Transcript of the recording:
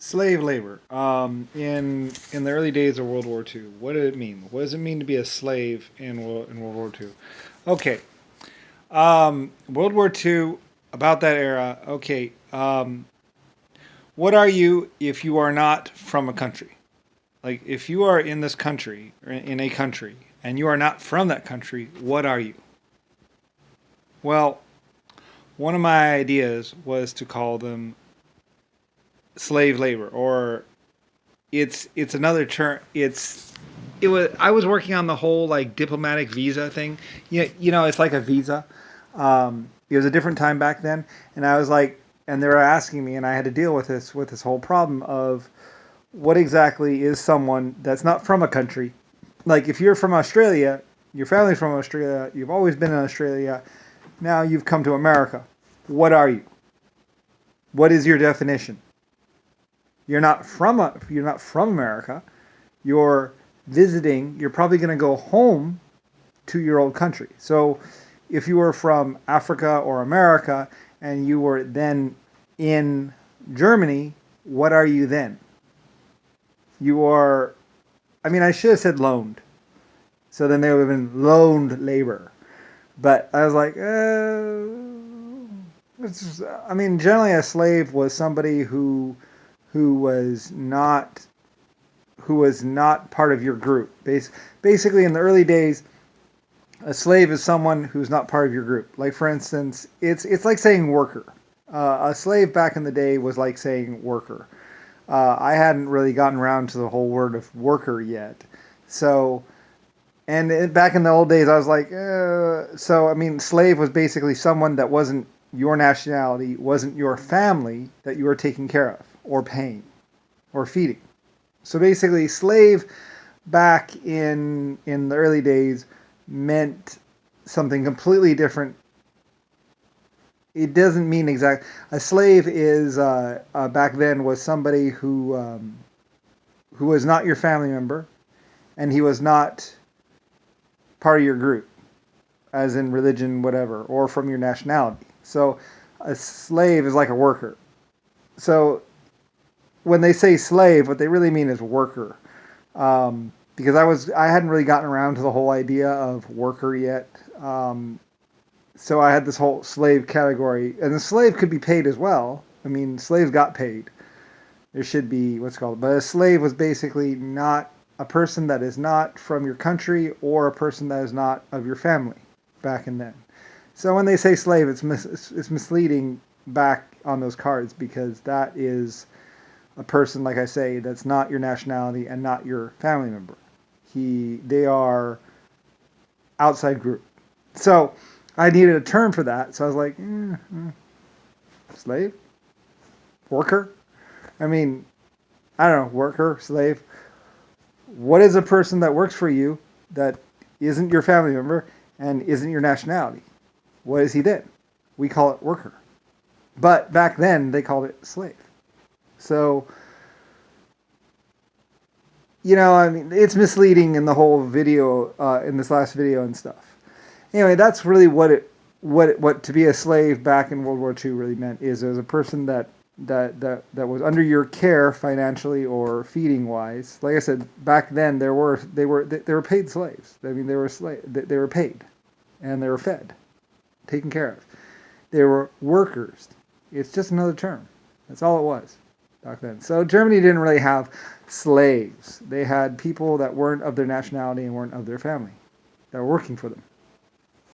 Slave labor. In the early days of World War II, what did it mean? What does it mean to be a slave in World War II? Okay. World War II, about that era. Okay. What are you if you are not from a country? Like, if you are in this country, or in a country, and you are not from that country, what are you? Well, one of my ideas was to call them slave labor, or it's another term. I was working on the whole like diplomatic visa thing. It's like a visa. It was a different time back then, and I was like, and they were asking me, and I had to deal with this whole problem of what exactly is someone that's not from a country. Like, if you're from Australia, your family's from Australia, you've always been in Australia, now you've come to America. What are you? What is your definition? You're not from America. You're visiting. You're probably going to go home to your old country. So if you were from Africa or America and you were then in Germany, what are you then? You are, I mean, I should have said loaned. So then they would have been loaned labor. But I was like, generally a slave was somebody who was not part of your group. Basically, in the early days, a slave is someone who's not part of your group. Like, for instance, it's like saying worker. A slave back in the day was like saying worker. I hadn't really gotten around to the whole word of worker yet. So, back in the old days, I was like, slave was basically someone that wasn't your nationality, wasn't your family that you were taking care of, or paying, or feeding. So basically, slave back in the early days meant something completely different. It doesn't mean a slave is back then was somebody who was not your family member, and he was not part of your group, as in religion, whatever, or from your nationality. So a slave is like a worker. So when they say slave, what they really mean is worker. Because I hadn't really gotten around to the whole idea of worker yet. So I had this whole slave category, and the slave could be paid as well. I mean, slaves got paid. There should be but a slave was basically not a person that is not from your country or a person that is not of your family back in then. So when they say slave, it's misleading back on those cards, because that is a person, like I say, that's not your nationality and not your family member. They are outside group. So I needed a term for that. So I was like, slave? Worker? I mean, I don't know, worker, slave. What is a person that works for you that isn't your family member and isn't your nationality? What is he then? We call it worker. But back then, they called it slave. So, it's misleading in the whole video, in this last video and stuff. Anyway, that's really what to be a slave back in World War II really meant. Is it was a person that was under your care financially or feeding wise. Like I said, back then they were paid slaves. I mean, they were paid, and they were fed, taken care of. They were workers. It's just another term. That's all it was back then. So Germany didn't really have slaves. They had people that weren't of their nationality and weren't of their family that were working for them.